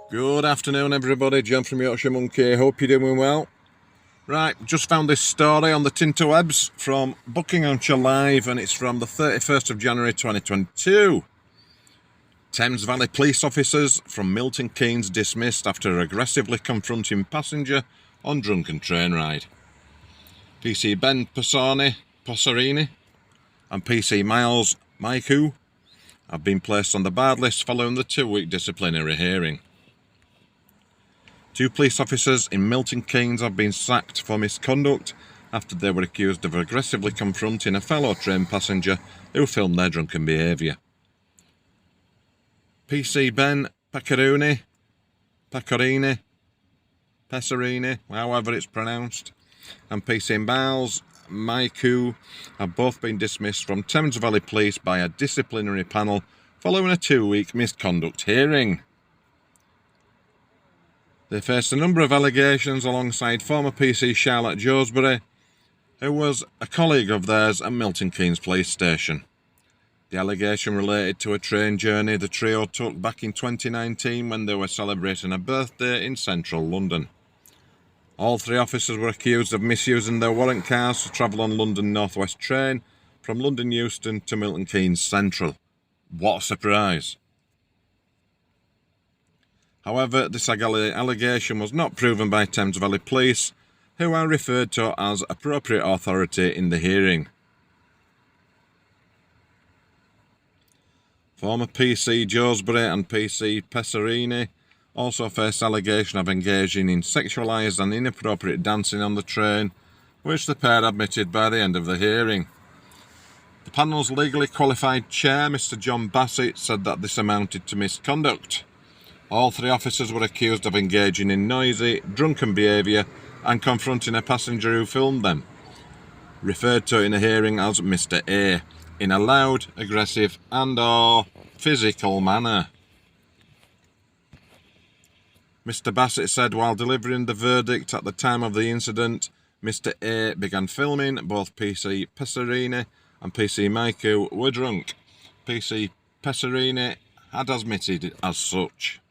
Good afternoon everybody, John from Yorkshire Monkey, hope you're doing well. Right, just found this story on the Tinterwebs from Buckinghamshire Live and it's from the 31st of January 2022. Thames Valley police officers from Milton Keynes dismissed after aggressively confronting passenger on drunken train ride. PC Ben Passerini and PC Miles Maiku have been placed on the barred list following the 2-week disciplinary hearing. 2 police officers in Milton Keynes have been sacked for misconduct after they were accused of aggressively confronting a fellow train passenger who filmed their drunken behaviour. PC Ben Passerini, however it's pronounced, and PC Miles Maiku have both been dismissed from Thames Valley Police by a disciplinary panel following a 2-week misconduct hearing. They faced a number of allegations alongside former PC Charlotte Joesbury, who was a colleague of theirs at Milton Keynes Police Station. The allegation related to a train journey the trio took back in 2019 when they were celebrating a birthday in central London. All 3 officers were accused of misusing their warrant cars to travel on London North West train from London Euston to Milton Keynes Central. What a surprise! However, this allegation was not proven by Thames Valley Police, who are referred to as appropriate authority in the hearing. Former PC Joesbury and PC Passerini also faced allegation of engaging in sexualised and inappropriate dancing on the train, which the pair admitted by the end of the hearing. The panel's legally qualified chair, Mr. John Bassett, said that this amounted to misconduct. All 3 officers were accused of engaging in noisy, drunken behaviour and confronting a passenger who filmed them, referred to in a hearing as Mr. A, in a loud, aggressive and/or physical manner. Mr. Bassett said while delivering the verdict at the time of the incident, Mr. A began filming. Both PC Passerini and PC Maiku were drunk. PC Passerini had admitted as such.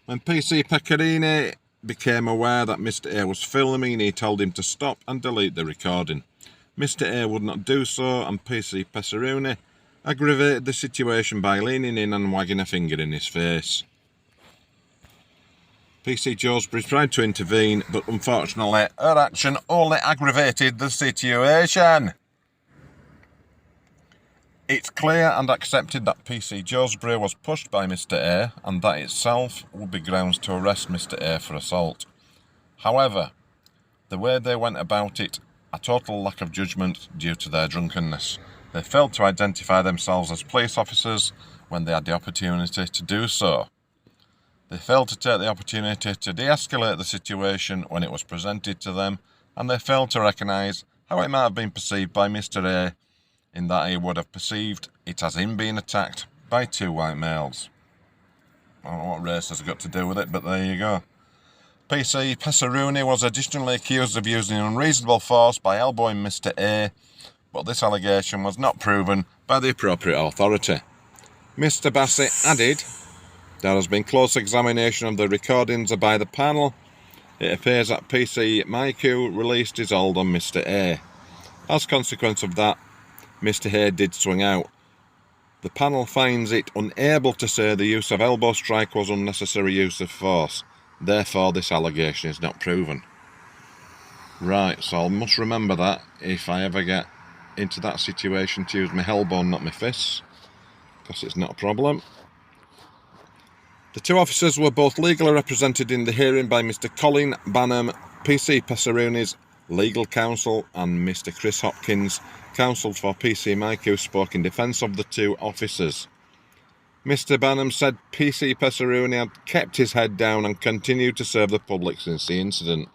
When PC Passerini became aware that Mr. A was filming, he told him to stop and delete the recording. Mr. A would not do so, and PC Passerini aggravated the situation by leaning in and wagging a finger in his face. PC Joesbury tried to intervene, but unfortunately her action only aggravated the situation. It's clear and accepted that PC Joesbury was pushed by Mr. A, and that itself would be grounds to arrest Mr. A for assault. However, the way they went about it, a total lack of judgment due to their drunkenness. They failed to identify themselves as police officers when they had the opportunity to do so. They failed to take the opportunity to de-escalate the situation when it was presented to them, and they failed to recognise how it might have been perceived by Mr. A, in that he would have perceived it as him being attacked by 2 white males. I don't know what race has got to do with it, but there you go. PC Passerini was additionally accused of using unreasonable force by elbowing Mr. A, but this allegation was not proven by the appropriate authority. Mr. Bassett added, there has been close examination of the recordings by the panel. It appears that PC Maiku released his hold on Mr. A. As a consequence of that, Mr. A did swing out. The panel finds it unable to say the use of elbow strike was unnecessary use of force. Therefore, this allegation is not proven. Right, so I must remember that if I ever get into that situation to use my elbow, not my fists, because it's not a problem. The 2 officers were both legally represented in the hearing by Mr. Colin Banham, PC Passerini's legal counsel, and Mr. Chris Hopkins, counsel for PC Maiku, spoke in defence of the 2 officers. Mr. Banham said PC Passerini had kept his head down and continued to serve the public since the incident.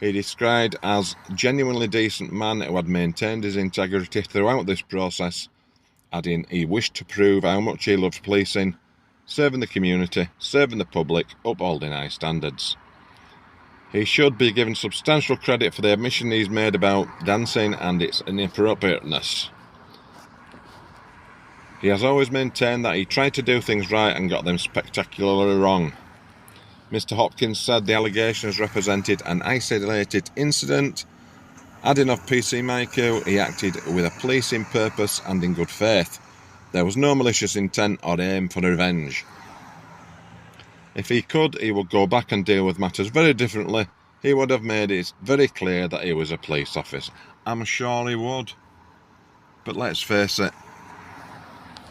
He described as a genuinely decent man who had maintained his integrity throughout this process, adding he wished to prove how much he loved policing, serving the community, serving the public, upholding high standards. He should be given substantial credit for the admission he's made about dancing and its inappropriateness. He has always maintained that he tried to do things right and got them spectacularly wrong. Mr. Hopkins said the allegations represented an isolated incident. Adding of PC Maiku, he acted with a policing purpose and in good faith. There was no malicious intent or aim for revenge. If he could, he would go back and deal with matters very differently. He would have made it very clear that he was a police officer. I'm sure he would. But let's face it,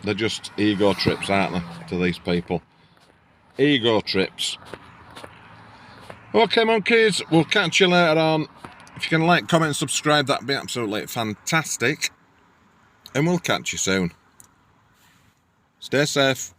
they're just ego trips, aren't they, to these people? Ego trips. Okay, monkeys, we'll catch you later on. If you can like, comment and subscribe, that'd be absolutely fantastic. And we'll catch you soon. Stay safe.